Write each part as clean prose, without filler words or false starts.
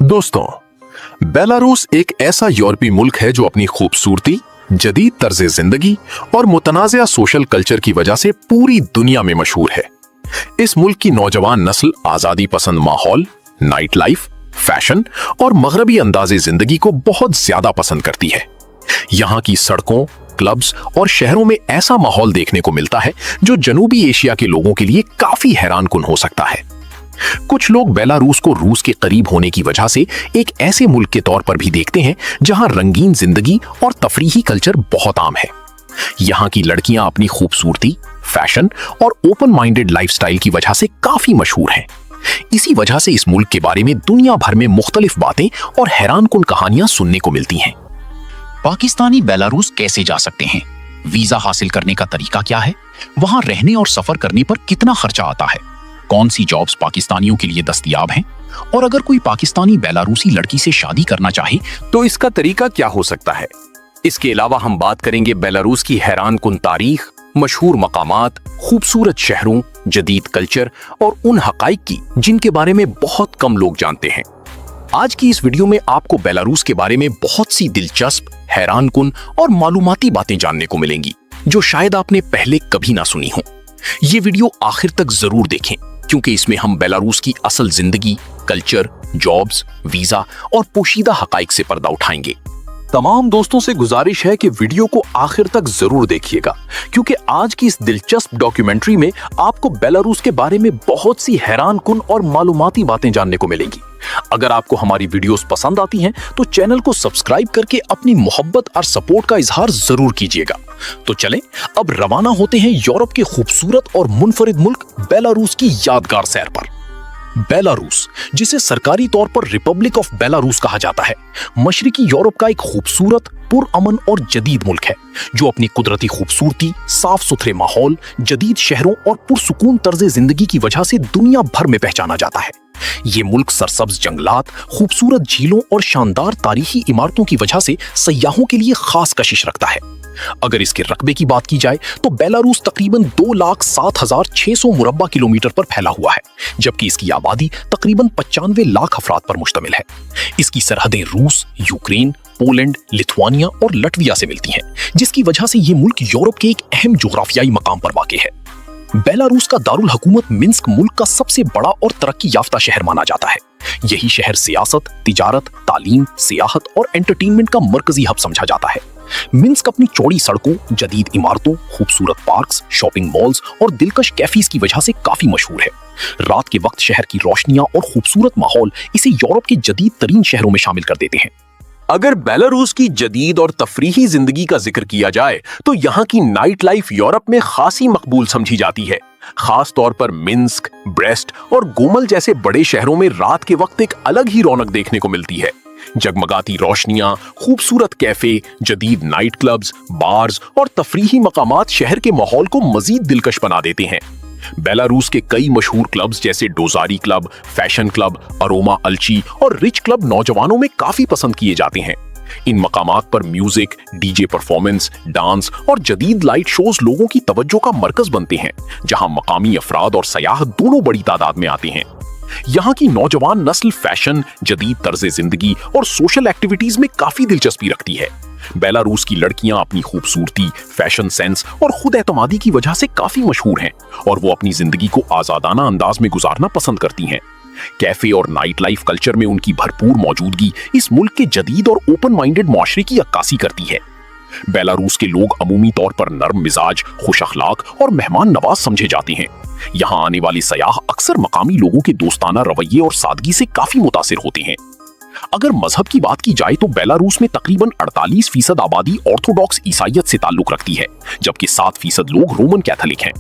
दोस्तों, बेलारूस एक ऐसा यूरोपीय मुल्क है जो अपनी खूबसूरती, जदीद तर्ज जिंदगी और मुतनाज़िया सोशल कल्चर की वजह से पूरी दुनिया में मशहूर है। इस मुल्क की नौजवान नस्ल आज़ादी पसंद माहौल, नाइट लाइफ, फैशन और मगरबी अंदाज़े जिंदगी को बहुत ज्यादा पसंद करती है। यहाँ की सड़कों, क्लब्स और शहरों में ऐसा माहौल देखने को मिलता है जो जनूबी एशिया के लोगों के लिए काफी हैरानकुन हो सकता है। कुछ लोग बेलारूस को रूस के करीब होने की वजह से एक ऐसे मुल्क के तौर पर भी देखते हैं जहां रंगीन जिंदगी और तफरीही कल्चर बहुत आम है। यहाँ की लड़कियां अपनी खूबसूरती, फैशन और ओपन माइंडेड लाइफस्टाइल की वजह से काफी मशहूर हैं। इसी वजह से इस मुल्क के बारे में दुनिया भर में मुख्तलिफ बातें और हैरानकुन कहानियां सुनने को मिलती हैं। पाकिस्तानी बेलारूस कैसे जा सकते हैं? वीजा हासिल करने का तरीका क्या है? वहां रहने और सफर करने पर कितना खर्चा आता है? कौन सी जॉब्स पाकिस्तानियों के लिए दस्तयाब हैं? और अगर कोई पाकिस्तानी बेलारूसी लड़की से शादी करना चाहे तो इसका तरीका क्या हो सकता है? इसके अलावा हम बात करेंगे बेलारूस की हैरानकुन तारीख, मशहूर मकामात, खूबसूरत शहरों, जदीद कल्चर और उन हकाइक की जिनके बारे में बहुत कम लोग जानते हैं। आज की इस वीडियो में आपको बेलारूस के बारे में बहुत सी दिलचस्प, हैरानकुन और मालूमाती बातें जानने को मिलेंगी जो शायद आपने पहले कभी ना सुनी हो। ये वीडियो आखिर तक जरूर देखें क्योंकि इसमें हम बेलारूस की असल जिंदगी, कल्चर, जॉब्स, वीजा और पोशीदा हकाइक से पर्दा उठाएंगे। तमाम दोस्तों से गुजारिश है कि वीडियो को आखिर तक जरूर देखिएगा क्योंकि आज की इस दिलचस्प डॉक्यूमेंट्री में आपको बेलारूस के बारे में बहुत सी हैरानकुन और मालूमाती बातें जानने को मिलेंगी। अगर आपको हमारी वीडियोस पसंद आती हैं तो चैनल को सब्सक्राइब करके अपनी मोहब्बत और सपोर्ट का इजहार जरूर कीजिएगा। तो चलें अब रवाना होते हैं यूरोप के खूबसूरत और मुनफरिद मुल्क बेलारूस की यादगार सैर पर। बेलारूस, जिसे सरकारी तौर पर रिपब्लिक ऑफ बेलारूस कहा जाता है, मशरिकी यूरोप का एक खूबसूरत, पुरअमन और जदीद मुल्क है जो अपनी कुदरती खूबसूरती, साफ सुथरे माहौल, जदीद शहरों और पुरसुकून तर्ज जिंदगी की वजह से दुनिया भर में पहचाना जाता है। ये मुल्क सरसब्ज जंगलात, खूबसूरत झीलों और शानदार तारीखी इमारतों की वजह से सयाहों के लिए खास कशिश रखता है। अगर इसके रकबे की बात की जाए तो बेलारूस तकरीबन 2,07,600 मुरब्बा किलोमीटर पर फैला हुआ है, जबकि इसकी आबादी तकरीबन 95 लाख अफराद पर मुश्तमिल है। इसकी सरहदें रूस, यूक्रेन, पोलैंड, लिथुआनिया और लटविया से मिलती हैं, जिसकी वजह से ये मुल्क यूरोप के एक अहम जोग्राफियाई मकाम पर वाक़ है। बेलारूस का दारुल हुकूमत मिन्स्क मुल्क का सबसे बड़ा और तरक्की याफ्ता शहर माना जाता है। यही शहर सियासत, तिजारत, तालीम, सियाहत और एंटरटेनमेंट का मरकजी हब समझा जाता है। मिन्स्क अपनी चौड़ी सड़कों, जदीद इमारतों, खूबसूरत पार्क्स, शॉपिंग मॉल्स और दिलकश कैफीज की वजह से काफी मशहूर है। रात के वक्त शहर की रोशनियां और खूबसूरत माहौल इसे यूरोप के जदीद तरीन शहरों में शामिल कर देते हैं। अगर बेलारूस की जदीद और तफरीही जिंदगी का जिक्र किया जाए तो यहाँ की नाइट लाइफ यूरोप में खासी मकबूल समझी जाती है। खास तौर पर मिन्स्क, ब्रेस्ट और गोमल जैसे बड़े शहरों में रात के वक्त एक अलग ही रौनक देखने को मिलती है। जगमगाती रोशनियां, खूबसूरत कैफे, जदीद नाइट क्लब्स, बार्स और तफरीही मकामात शहर के माहौल को मजीद दिलकश बना देते हैं। बेलारूस के कई मशहूर क्लब्स जैसे डोजारी क्लब, फैशन क्लब, अरोमा अल्ची और रिच क्लब नौजवानों में काफी पसंद किए जाते हैं। इन मकामात पर म्यूजिक, डीजे परफॉर्मेंस, डांस और जदीद लाइट शोज लोगों की तवज्जो का मरकज बनते हैं, जहां मकामी अफराद और सयाह दोनों बड़ी तादाद में आते हैं। यहाँ की नौजवान नस्ल फैशन, जदीद तर्ज जिंदगी और सोशल एक्टिविटीज में काफी दिलचस्पी रखती है। बेलारूस की लड़कियां अपनी खूबसूरती, फैशन सेंस और खुद एतमादी की वजह से काफी मशहूर हैं और वो अपनी जिंदगी को आजादाना अंदाज में गुजारना पसंद करती हैं। कैफे और नाइट लाइफ कल्चर में उनकी भरपूर मौजूदगी इस मुल्क के जदीद और ओपन माइंडेड मुआशरे की अक्कासी करती है। बेलारूस के लोग अमूमी तौर पर नर्म मिजाज, खुश अखलाक और मेहमान नवाज समझे जाते हैं। यहाँ आने वाले सयाह अक्सर मकामी लोगों के दोस्ताना रवैये और सादगी से काफी मुतासिर होते हैं। अगर मजहब की बात की जाए तो बेलारूस में तकरीबन 48% आबादी ऑर्थोडॉक्स ईसाइयत से ताल्लुक रखती है, जबकि 7% लोग रोमन कैथोलिक हैं।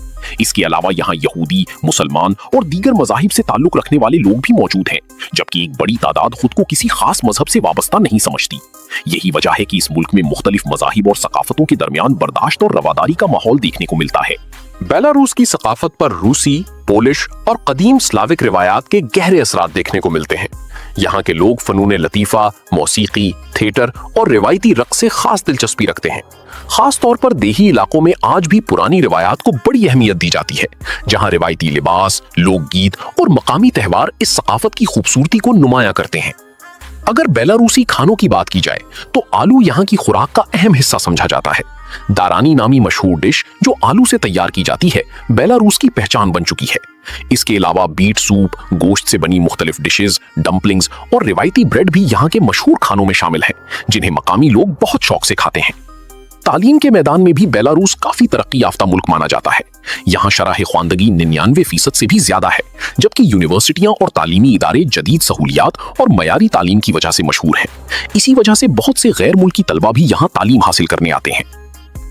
इसके अलावा यहाँ यहूदी, मुसलमान और दीगर मजाहिब से ताल्लुक रखने वाले लोग भी मौजूद हैं, जबकि एक बड़ी तादाद खुद को किसी खास मजहब से वाबस्ता नहीं समझती। यही वजह है कि इस मुल्क में मुख्तलिफ मजाहिब और सकाफतों के दरमियान बर्दाश्त और रवादारी का माहौल देखने को मिलता है। बेलारूस की सकाफत पर रूसी, पोलिश और कदीम स्लाविक रिवायात के गहरे असरात देखने को मिलते हैं। यहाँ के लोग फनून लतीफ़ा, मौसीकी, थिएटर और रिवायती रक़्स से खास दिलचस्पी रखते हैं। खास तौर पर देही इलाकों में आज भी पुरानी रिवायात को बड़ी अहमियत दी जाती है, जहाँ रिवायती लिबास, लोकगीत और मकामी त्यौहार इस सकाफत की खूबसूरती को नुमाया करते हैं। अगर बेलारूसी खानों की बात की जाए तो आलू यहाँ की खुराक का अहम हिस्सा समझा जाता है। दारानी नामी मशहूर डिश जो आलू से तैयार की जाती है, बेलारूस की पहचान बन चुकी है। इसके अलावा बीट सूप, गोश्त से बनी मुख्तलिफ डिशेज, डम्पलिंग्स और रिवायती ब्रेड भी यहाँ के मशहूर खानों में शामिल हैं, जिन्हें मकामी लोग बहुत शौक से खाते हैं। तालीम के मैदान में भी बेलारूस काफी तरक्की याफ्ता मुल्क माना जाता है। यहाँ शरह ख्वानदगी 99% से भी ज्यादा है, जबकि यूनिवर्सिटियां और तालीमी इदारे जदीद सहूलियात और मयारी तालीम की वजह से मशहूर हैं। इसी वजह से बहुत से गैर मुल्की तलबा भी यहाँ तालीम हासिल करने आते हैं।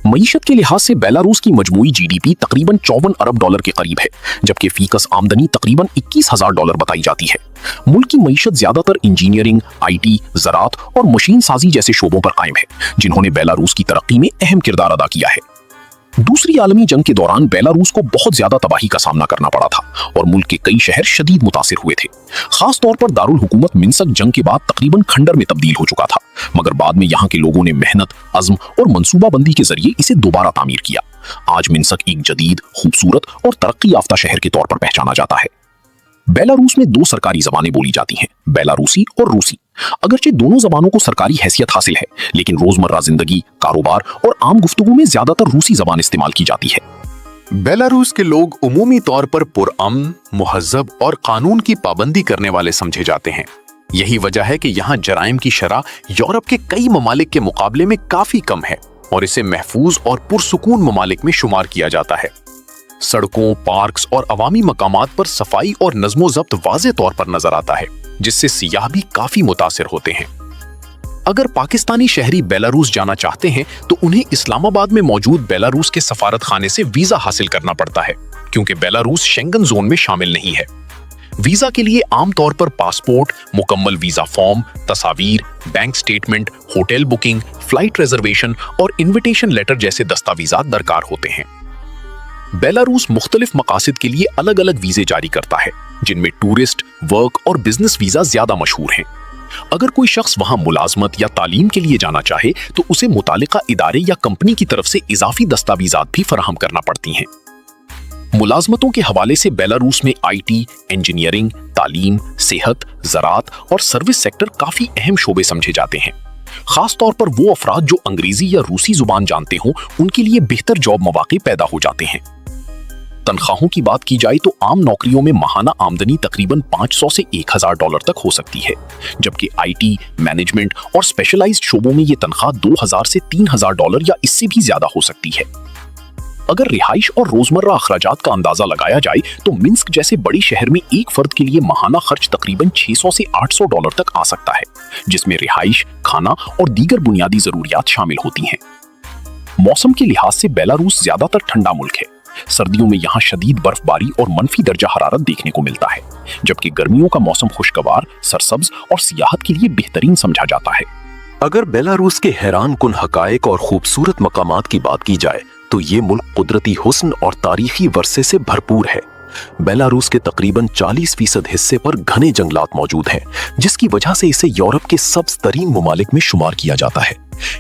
मईशत के लिहाज से बेलारूस की मजमूई जीडीपी तकरीबन 54 अरब डॉलर के करीब है, जबकि फीकस आमदनी तकरीबन 21,000 डॉलर बताई जाती है। मुल्क की मईशत ज्यादातर इंजीनियरिंग, आईटी, ज़राअत और मशीन साजी जैसे शोबों पर कायम है, जिन्होंने बेलारूस की तरक्की में अहम किरदार अदा किया है। दूसरी आलमी जंग के दौरान बेलारूस को बहुत ज्यादा तबाही का सामना करना पड़ा था और मुल्क के कई शहर शदीद मुतासिर हुए थे। खास तौर पर दारुल हुकूमत मिन्स्क जंग के बाद तकरीबन खंडर में तब्दील हो चुका था, मगर बाद में यहाँ के लोगों ने मेहनत, अज़्म और मंसूबाबंदी के जरिए इसे दोबारा तामीर किया। आज मिन्स्क एक जदीद, खूबसूरत और तरक्की याफ्ता शहर के तौर पर पहचाना जाता है। बेलारूस में 2 सरकारी जबानें बोली जाती हैं, बेलारूसी और रूसी। अगरचे दोनों जबानों को सरकारी हैसियत हासिल है, लेकिन रोजमर्रा जिंदगी, कारोबार और आम गुफ्तगू में ज्यादातर रूसी जबान इस्तेमाल की जाती है। बेलारूस के लोग उमूमी तौर पर पुरअमन, मुहज़्ज़ब और कानून की पाबंदी करने वाले समझे जाते हैं। यही वजह है कि यहाँ जराइम की शरह यूरोप के कई ममालिक के मुकाबले में काफी कम है और इसे महफूज और पुरसुकून ममालिक में शुमार किया जाता है। सड़कों, पार्क्स और अवामी मकामात पर सफाई और नज़्मो-ज़ब्त वाज़े तौर पर नजर आता है, जिससे सियाह भी काफी मुतासिर होते हैं। अगर पाकिस्तानी शहरी बेलारूस जाना चाहते हैं तो उन्हें इस्लामाबाद में मौजूद बेलारूस के सफारत खाने से वीजा हासिल करना पड़ता है, क्योंकि बेलारूस शेंगन जोन में शामिल नहीं है। वीजा के लिए आमतौर पर पासपोर्ट, मुकम्मल वीजा फॉर्म, तस्वीर, bank statement, hotel booking, flight reservation और इन्विटेशन लेटर जैसे दस्तावेजात दरकार होते हैं। बेलारूस मुख्तलिफ मकासद के लिए अलग अलग वीजे जारी करता है, जिनमें टूरिस्ट, वर्क और बिजनेस वीजा ज्यादा मशहूर हैं। अगर कोई शख्स वहां मुलाजमत या तालीम के लिए जाना चाहे तो उसे मुतालिका इदारे या कंपनी की तरफ से इजाफी दस्तावेजात भी फराहम करना पड़ती हैं। मुलाजमतों के हवाले से बेलारूस में आईटी, इंजीनियरिंग, तालीम, सेहत, ज़राअत और सर्विस सेक्टर काफी अहम शोबे समझे जाते हैं। खास तौर पर वो अफराद जो अंग्रेजी या रूसी जुबान जानते हों, उनके लिए बेहतर जॉब मौके पैदा हो जाते हैं। तनख्वाहों की बात की जाए तो आम नौकरियों में माहाना आमदनी तकरीबन 500 से 1000 डॉलर तक हो सकती है, जबकि आईटी, मैनेजमेंट और स्पेशलाइज्ड शोबों में ये तनख्वाह 2000 से 3000 डॉलर या इससे भी ज्यादा हो सकती है। अगर रिहाइश और रोजमर्रा अखराजात का अंदाजा लगाया जाए तो मिन्स्क जैसे बड़े शहर में एक फर्द के लिए माहाना खर्च तकरीबन 600 से 800 डॉलर तक आ सकता है, जिसमें रिहाइश, खाना और दीगर बुनियादी जरूरियात शामिल होती हैं। मौसम के लिहाज से बेलारूस ज्यादातर ठंडा मुल्क है। सर्दियों में यहाँ शदीद बर्फबारी और मनफी दर्जा हरारत देखने को मिलता है, जबकि गर्मियों का मौसम खुशगवार, सरसब्ज और सियाहत के लिए बेहतरीन समझा जाता है। अगर बेलारूस के हैरान कुन हकायक और खूबसूरत मकामात की बात की जाए तो ये मुल्क कुदरती हुस्न और तारीखी वर्से से भरपूर है। बेलारूस के तकरीबन 40% हिस्से पर घने जंगलात मौजूद हैं, जिसकी वजह से इसे यूरोप के सब्ज तरीन ममालिक में शुमार किया जाता है।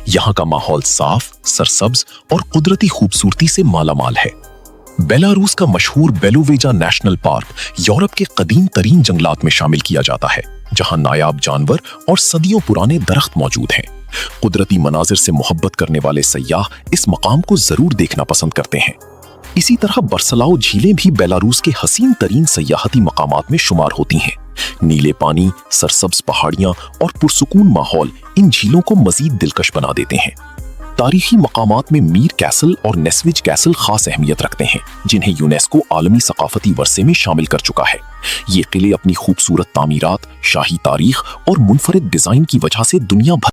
यहाँ का माहौल साफ, सरसब्ज और कुदरती खूबसूरती से मालामाल है। बेलारूस का मशहूर बेलोवेजा नेशनल पार्क यूरोप के कदीम तरीन जंगलात में शामिल किया जाता है, जहां नायाब जानवर और सदियों पुराने दरख्त मौजूद हैं। कुदरती मनाजिर से मोहब्बत करने वाले सयाह इस मकाम को जरूर देखना पसंद करते हैं। इसी तरह बरसलाओ झीलें भी बेलारूस के हसीन तरीन सयाहती मकामात में शुमार होती हैं। नीले पानी, सरसब्ज पहाड़ियां और पुरसुकून माहौल इन झीलों को मजीद दिलकश बना देते हैं। तारीखी मकामात में मीर कैसल और नेस्विज कैसल खास अहमियत रखते हैं, जिन्हें यूनेस्को आलमी सकाफती वर्से में शामिल कर चुका है। ये किले अपनी खूबसूरत तामीरात, शाही तारीख और मुनफरिद डिजाइन की वजह से दुनिया भर